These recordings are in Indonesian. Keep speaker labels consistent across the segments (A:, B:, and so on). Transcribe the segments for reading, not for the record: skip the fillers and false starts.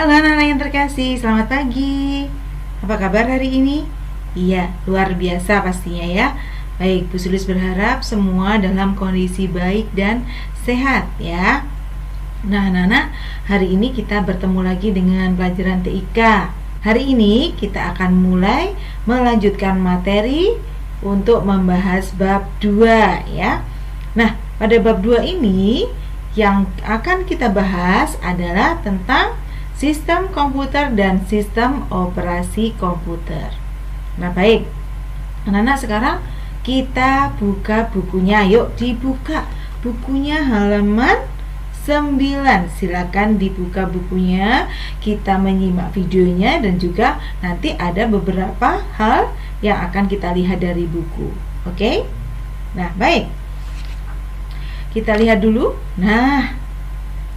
A: Halo anak-anak yang terkasih, selamat pagi. Apa kabar hari ini? Iya, luar biasa pastinya ya. Baik, Bu Sulis berharap semua dalam kondisi baik dan sehat ya. Nah anak-anak, hari ini kita bertemu lagi dengan pelajaran TIK. Hari ini kita akan mulai melanjutkan materi untuk membahas bab 2 ya. Nah, pada bab 2 ini yang akan kita bahas adalah tentang sistem komputer dan sistem operasi komputer. Nah baik, anak-anak sekarang kita buka bukunya. Yuk dibuka bukunya halaman 9. Silakan dibuka bukunya, kita menyimak videonya dan juga nanti ada beberapa hal yang akan kita lihat dari buku. Oke? Nah baik, kita lihat dulu. Nah,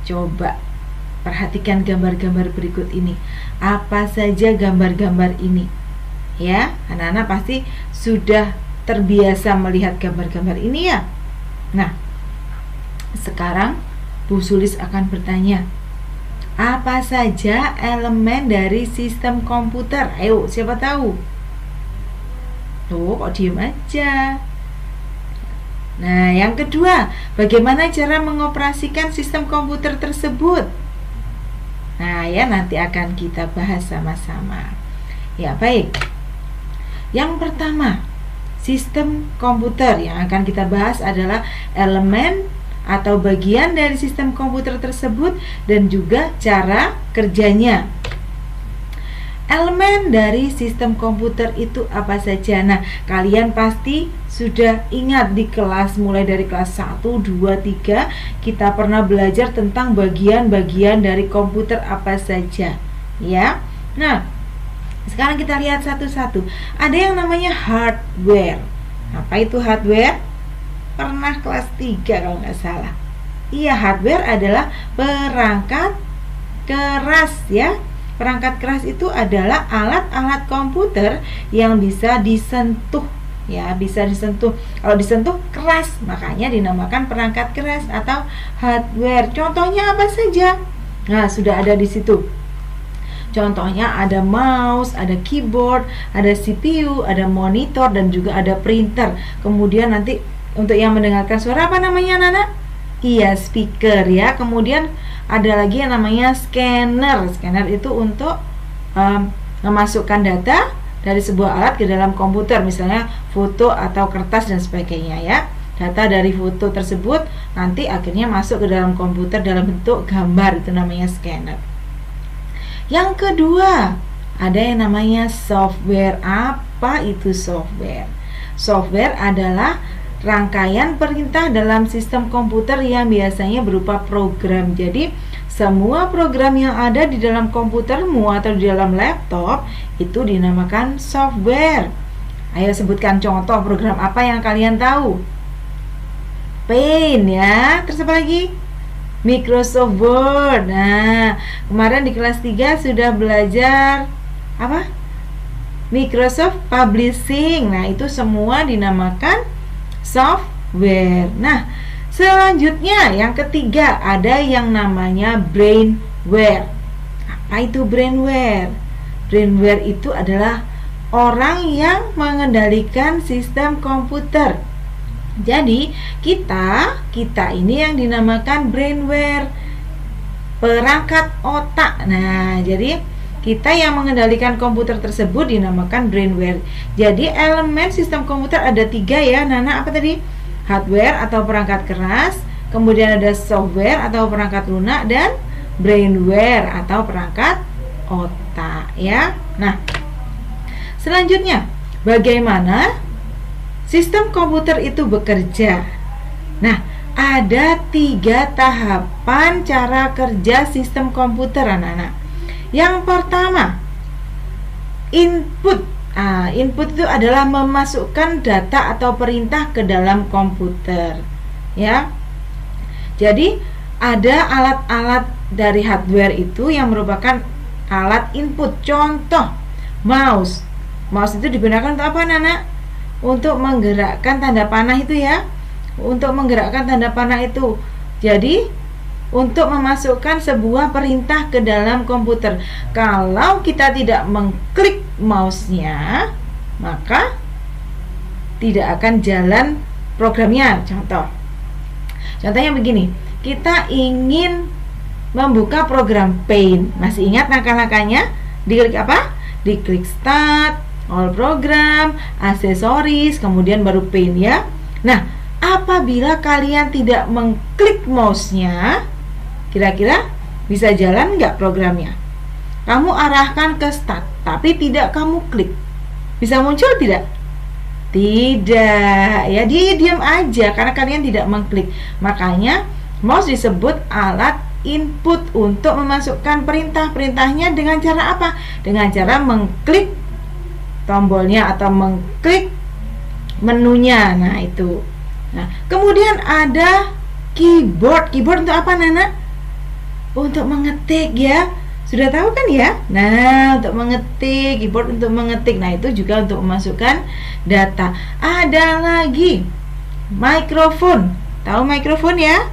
A: coba perhatikan gambar-gambar berikut ini. Apa saja gambar-gambar ini? Ya, anak-anak pasti sudah terbiasa melihat gambar-gambar ini ya. Nah, sekarang Bu Sulis akan bertanya, apa saja elemen dari sistem komputer? Ayo, siapa tahu? Tuh, kok diem aja? Nah, yang kedua, bagaimana cara mengoperasikan sistem komputer tersebut? Nah ya, nanti akan kita bahas sama-sama. Ya baik, yang pertama, sistem komputer yang akan kita bahas adalah elemen atau bagian dari sistem komputer tersebut dan juga cara kerjanya. Elemen dari sistem komputer itu apa saja? Nah, kalian pasti sudah ingat di kelas, mulai dari kelas 1, 2, 3 kita pernah belajar tentang bagian-bagian dari komputer apa saja ya. Nah, sekarang kita lihat satu-satu. Ada yang namanya hardware. Apa itu hardware? Pernah kelas 3 kalau nggak salah. Iya, hardware adalah perangkat keras ya. Perangkat keras itu adalah alat-alat komputer yang bisa disentuh ya, bisa disentuh. Kalau disentuh keras, makanya dinamakan perangkat keras atau hardware. Contohnya apa saja? Nah, sudah ada di situ. Contohnya ada mouse, ada keyboard, ada CPU, ada monitor dan juga ada printer. Kemudian nanti untuk yang mendengarkan suara apa namanya, Nana? Iya, speaker ya. Kemudian ada lagi yang namanya scanner. Scanner itu untuk memasukkan data dari sebuah alat ke dalam komputer, misalnya foto atau kertas dan sebagainya ya. Data dari foto tersebut nanti akhirnya masuk ke dalam komputer dalam bentuk gambar, itu namanya scanner. Yang kedua, ada yang namanya software. Apa itu software? Software adalah rangkaian perintah dalam sistem komputer yang biasanya berupa program. Jadi semua program yang ada di dalam komputermu atau di dalam laptop itu dinamakan software. Ayo sebutkan contoh program apa yang kalian tahu. Paint ya. Terus apa lagi? Microsoft Word. Nah, kemarin di kelas 3 sudah belajar apa? Microsoft Publishing. Nah, itu semua dinamakan software. Nah, selanjutnya yang ketiga ada yang namanya brainware. Apa itu brainware? Brainware itu adalah orang yang mengendalikan sistem komputer. Jadi kita ini yang dinamakan brainware, perangkat otak. Nah, jadi kita yang mengendalikan komputer tersebut dinamakan brainware. Jadi elemen sistem komputer ada 3 ya, Nana. Apa tadi? Hardware atau perangkat keras, kemudian ada software atau perangkat lunak, dan brainware atau perangkat otak ya. Nah, selanjutnya bagaimana sistem komputer itu bekerja? Nah, ada 3 tahapan cara kerja sistem komputer, anak-anak. Yang pertama, input. Input itu adalah memasukkan data atau perintah ke dalam komputer ya. Jadi ada alat-alat dari hardware itu yang merupakan alat input. Contoh, mouse. Mouse itu digunakan untuk apa, Nana? Untuk menggerakkan tanda panah itu ya. Untuk menggerakkan tanda panah itu. Jadi untuk memasukkan sebuah perintah ke dalam komputer. Kalau kita tidak mengklik mouse-nya, maka tidak akan jalan programnya. Contohnya begini, kita ingin membuka program Paint. Masih ingat langkah-langkahnya? Diklik apa? Diklik Start, All Program, Aksesoris, kemudian baru Paint ya. Nah, apabila kalian tidak mengklik mouse-nya, kira-kira bisa jalan nggak programnya? Kamu arahkan ke Start, tapi tidak kamu klik. Bisa muncul tidak? Tidak, ya dia diam aja karena kalian tidak mengklik. Makanya mouse disebut alat input untuk memasukkan perintah-perintahnya dengan cara apa? Dengan cara mengklik tombolnya atau mengklik menunya. Nah, itu. Nah, kemudian ada keyboard. Keyboard untuk apa, Nana? Untuk mengetik ya. Sudah tahu kan ya? Nah, untuk mengetik, keyboard untuk mengetik. Nah, itu juga untuk memasukkan data. Ada lagi mikrofon. Tahu mikrofon ya?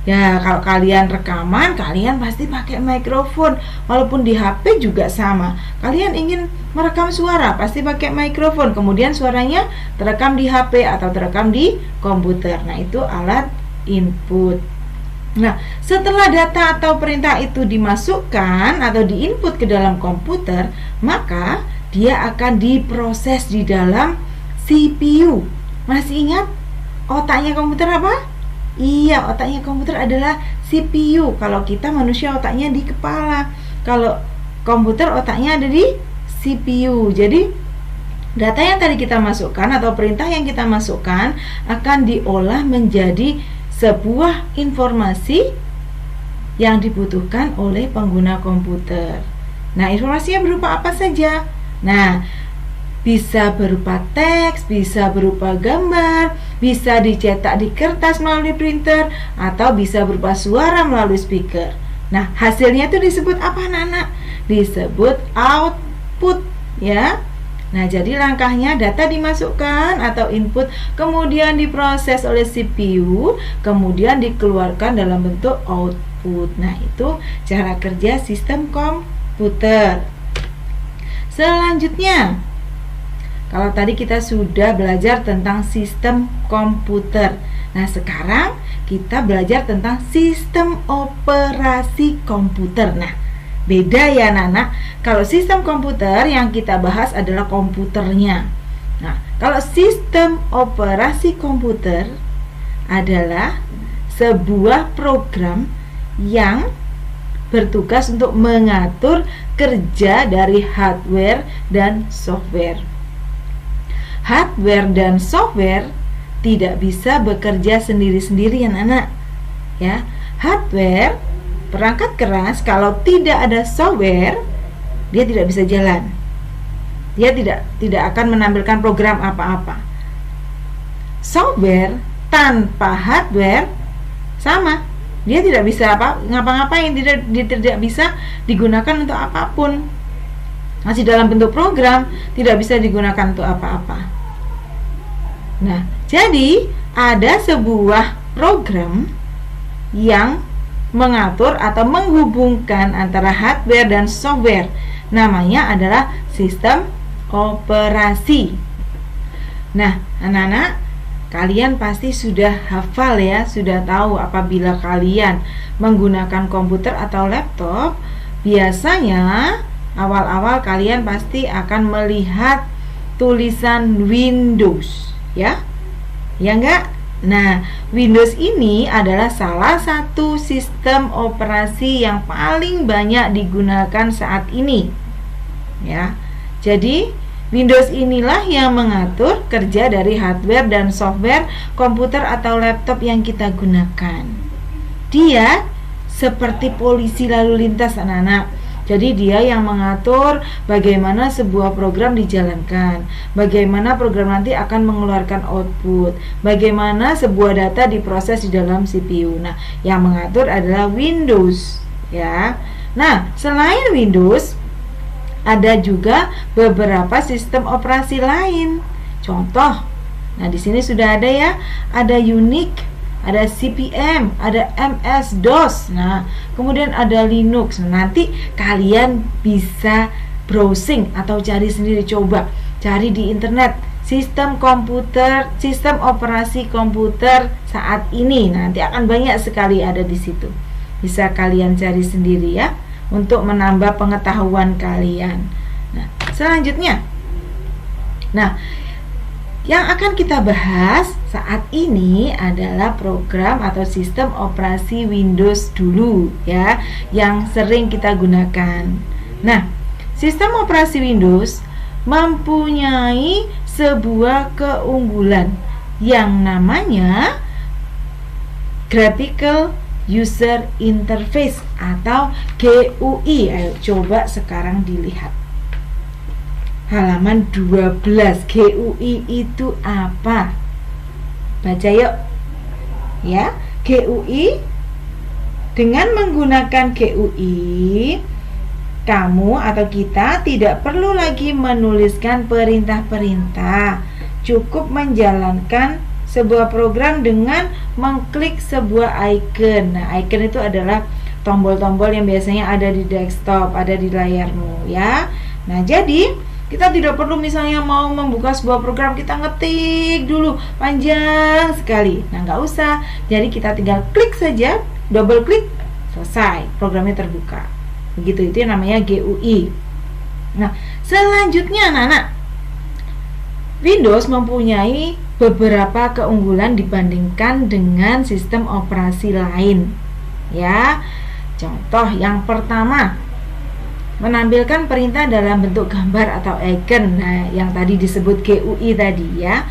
A: Ya, kalau kalian rekaman, kalian pasti pakai mikrofon. Walaupun di HP juga sama. Kalian ingin merekam suara, pasti pakai mikrofon. Kemudian suaranya terekam di HP atau terekam di komputer. Nah, itu alat input. Nah, setelah data atau perintah itu dimasukkan atau diinput ke dalam komputer, maka dia akan diproses di dalam CPU. Masih ingat otaknya komputer apa? Iya, otaknya komputer adalah CPU. Kalau kita manusia otaknya di kepala. Kalau komputer otaknya ada di CPU. Jadi data yang tadi kita masukkan atau perintah yang kita masukkan akan diolah menjadi sebuah informasi yang dibutuhkan oleh pengguna komputer. Nah, informasinya berupa apa saja? Nah, bisa berupa teks, bisa berupa gambar, bisa dicetak di kertas melalui printer, atau bisa berupa suara melalui speaker. Nah, hasilnya itu disebut apa, Nana? Disebut output, ya. Nah, jadi langkahnya data dimasukkan atau input, kemudian diproses oleh CPU, kemudian dikeluarkan dalam bentuk output. Nah, itu cara kerja sistem komputer. Selanjutnya, kalau tadi kita sudah belajar tentang sistem komputer. Nah, sekarang kita belajar tentang sistem operasi komputer. Nah, beda ya, Nana. Kalau sistem komputer yang kita bahas adalah komputernya. Nah, kalau sistem operasi komputer adalah sebuah program yang bertugas untuk mengatur kerja dari hardware dan software. Hardware dan software tidak bisa bekerja sendiri-sendiri ya, Nana. Ya, hardware perangkat keras kalau tidak ada software, dia tidak bisa jalan. Dia tidak akan menampilkan program apa-apa. Software tanpa hardware sama, dia tidak bisa ngapa-ngapain, tidak bisa digunakan untuk apapun. Masih dalam bentuk program, tidak bisa digunakan untuk apa-apa. Nah, jadi ada sebuah program yang mengatur atau menghubungkan antara hardware dan software. Namanya adalah sistem operasi. Nah, anak-anak, kalian pasti sudah hafal ya, sudah tahu apabila kalian menggunakan komputer atau laptop, biasanya awal-awal kalian pasti akan melihat tulisan Windows, ya? Ya enggak? Nah, Windows ini adalah salah satu sistem operasi yang paling banyak digunakan saat ini. Ya. Jadi, Windows inilah yang mengatur kerja dari hardware dan software komputer atau laptop yang kita gunakan. Dia seperti polisi lalu lintas, anak-anak. Jadi dia yang mengatur bagaimana sebuah program dijalankan, bagaimana program nanti akan mengeluarkan output, bagaimana sebuah data diproses di dalam CPU. Nah, yang mengatur adalah Windows, ya. Nah, selain Windows, ada juga beberapa sistem operasi lain. Contoh, nah di sini sudah ada ya, ada Unix, ada CP/M, ada MS-DOS. Nah, kemudian ada Linux. Nanti kalian bisa browsing atau cari sendiri, coba cari di internet sistem komputer, sistem operasi komputer saat ini. Nanti akan banyak sekali ada di situ. Bisa kalian cari sendiri ya, untuk menambah pengetahuan kalian. Nah, selanjutnya. Nah, yang akan kita bahas saat ini adalah program atau sistem operasi Windows dulu ya, yang sering kita gunakan. Nah, sistem operasi Windows mempunyai sebuah keunggulan yang namanya Graphical User Interface atau GUI. Ayo coba sekarang dilihat halaman 12. GUI itu apa? Baca yuk ya. GUI, dengan menggunakan GUI kamu atau kita tidak perlu lagi menuliskan perintah-perintah. Cukup menjalankan sebuah program dengan mengklik sebuah icon. Nah, icon itu adalah tombol-tombol yang biasanya ada di desktop, ada di layarmu ya. Nah, jadi kita tidak perlu misalnya mau membuka sebuah program, kita ngetik dulu panjang sekali. Nah, nggak usah. Jadi kita tinggal klik saja, double klik, selesai, programnya terbuka. Begitu, itu yang namanya GUI. Nah, selanjutnya anak-anak, Windows mempunyai beberapa keunggulan dibandingkan dengan sistem operasi lain. Ya, contoh yang pertama, menampilkan perintah dalam bentuk gambar atau icon. Nah, yang tadi disebut GUI tadi ya.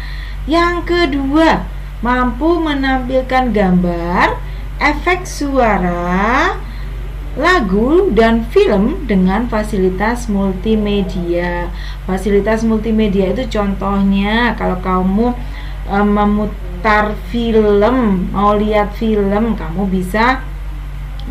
A: Yang kedua, mampu menampilkan gambar, efek suara, lagu, dan film dengan fasilitas multimedia. Fasilitas multimedia itu contohnya kalau kamu memutar film, mau lihat film, kamu bisa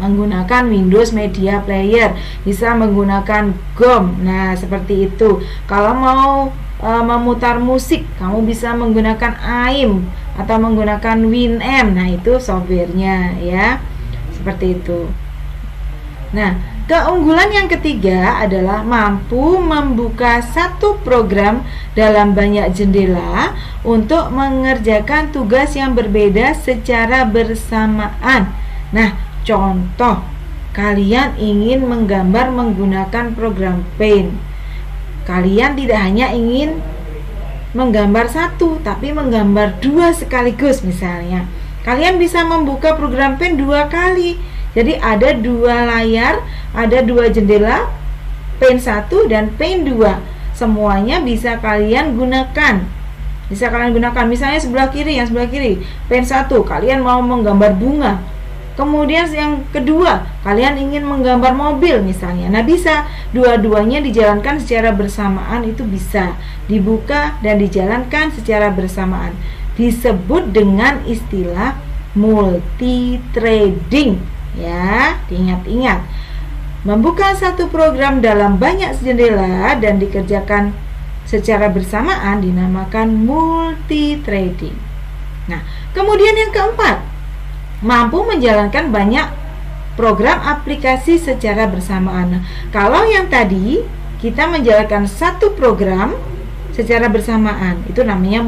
A: menggunakan Windows Media Player, bisa menggunakan GOM. Nah, seperti itu. Kalau mau memutar musik, kamu bisa menggunakan AIM atau menggunakan Winamp. Nah, itu softwarenya ya. Seperti itu. Nah, keunggulan yang ketiga adalah mampu membuka satu program dalam banyak jendela untuk mengerjakan tugas yang berbeda secara bersamaan. Nah, contoh, kalian ingin menggambar menggunakan program Paint. Kalian tidak hanya ingin menggambar satu, tapi menggambar dua sekaligus misalnya. Kalian bisa membuka program Paint 2 kali. Jadi ada 2 layar, ada 2 jendela, Paint 1 dan Paint 2. Semuanya bisa kalian gunakan. Bisa kalian gunakan. Misalnya sebelah kiri, yang sebelah kiri Paint 1, kalian mau menggambar bunga. Kemudian yang kedua, kalian ingin menggambar mobil misalnya. Nah, bisa dua-duanya dijalankan secara bersamaan, itu bisa dibuka dan dijalankan secara bersamaan. Disebut dengan istilah multi-threading ya. Diingat-ingat, membuka satu program dalam banyak jendela dan dikerjakan secara bersamaan dinamakan multi-threading. Nah, kemudian yang keempat, mampu menjalankan banyak program aplikasi secara bersamaan. Nah, kalau yang tadi kita menjalankan satu program secara bersamaan, itu namanya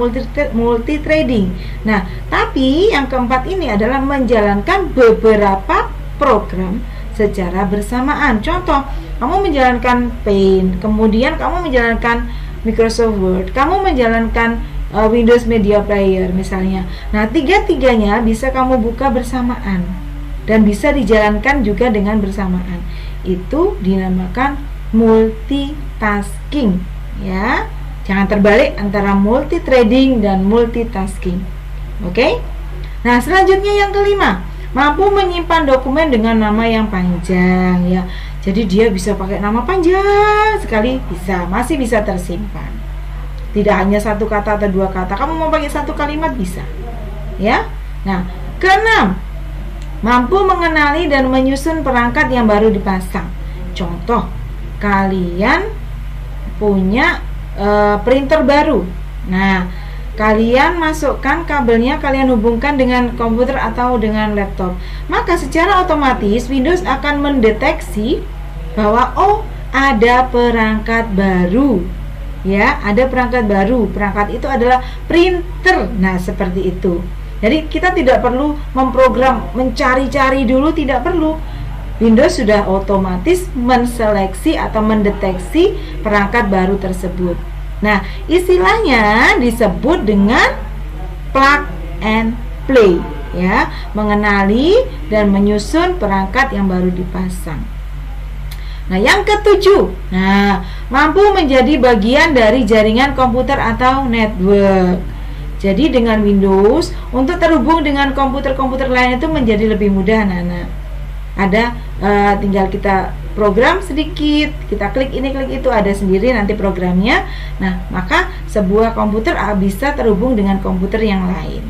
A: multi-threading. Nah, tapi yang keempat ini adalah menjalankan beberapa program secara bersamaan. Contoh, kamu menjalankan Paint, kemudian kamu menjalankan Microsoft Word, kamu menjalankan Windows Media Player misalnya. Nah, tiga-tiganya bisa kamu buka bersamaan dan bisa dijalankan juga dengan bersamaan. Itu dinamakan multitasking ya. Jangan terbalik antara multi-threading dan multitasking. Oke? Nah, selanjutnya yang kelima, mampu menyimpan dokumen dengan nama yang panjang ya. Jadi dia bisa pakai nama panjang sekali, bisa, masih bisa tersimpan. Tidak hanya satu kata atau dua kata. Kamu mau pakai satu kalimat bisa. Ya. Nah, keenam, mampu mengenali dan menyusun perangkat yang baru dipasang. Contoh, kalian punya printer baru. Nah, kalian masukkan kabelnya, kalian hubungkan dengan komputer atau dengan laptop, maka secara otomatis Windows akan mendeteksi bahwa oh, ada perangkat baru. Ya, ada perangkat baru. Perangkat itu adalah printer. Nah, seperti itu. Jadi kita tidak perlu memprogram, mencari-cari dulu, tidak perlu. Windows sudah otomatis menseleksi atau mendeteksi perangkat baru tersebut. Nah, istilahnya disebut dengan plug and play, ya, mengenali dan menyusun perangkat yang baru dipasang. Nah, yang ketujuh, mampu menjadi bagian dari jaringan komputer atau network. Jadi dengan Windows untuk terhubung dengan komputer-komputer lain itu menjadi lebih mudah, anak-anak. Ada tinggal kita program sedikit, kita klik ini klik itu, ada sendiri nanti programnya. Nah, maka sebuah komputer bisa terhubung dengan komputer yang lain.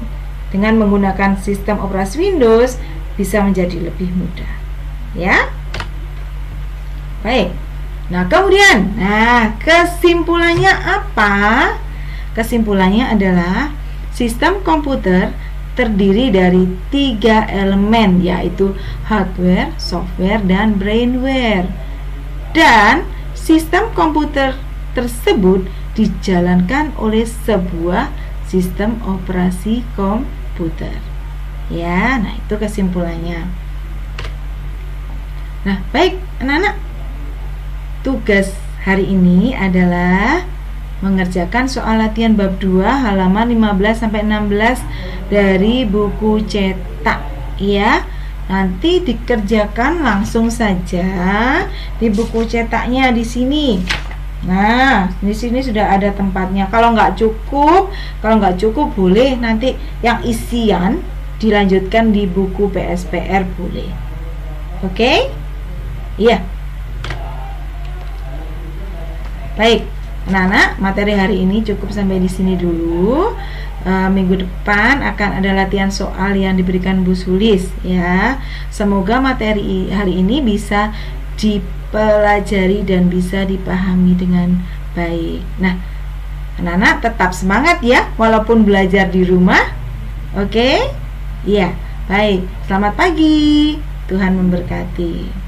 A: Dengan menggunakan sistem operasi Windows bisa menjadi lebih mudah, ya. Baik. Nah, kemudian, kesimpulannya apa? Kesimpulannya adalah sistem komputer terdiri dari 3 elemen, yaitu hardware, software, dan brainware. Dan sistem komputer tersebut dijalankan oleh sebuah sistem operasi komputer. Ya, nah itu kesimpulannya. Nah, baik anak-anak, tugas hari ini adalah mengerjakan soal latihan bab 2 halaman 15-16 dari buku cetak, ya. Nanti dikerjakan langsung saja di buku cetaknya di sini. Nah, di sini sudah ada tempatnya. Kalau nggak cukup boleh nanti yang isian dilanjutkan di buku PSPR boleh. Oke? Iya. Baik. Anak-anak, materi hari ini cukup sampai di sini dulu. Minggu depan akan ada latihan soal yang diberikan Bu Sulis, ya. Semoga materi hari ini bisa dipelajari dan bisa dipahami dengan baik. Nah, anak-anak tetap semangat ya, walaupun belajar di rumah. Oke? Iya, baik. Selamat pagi. Tuhan memberkati.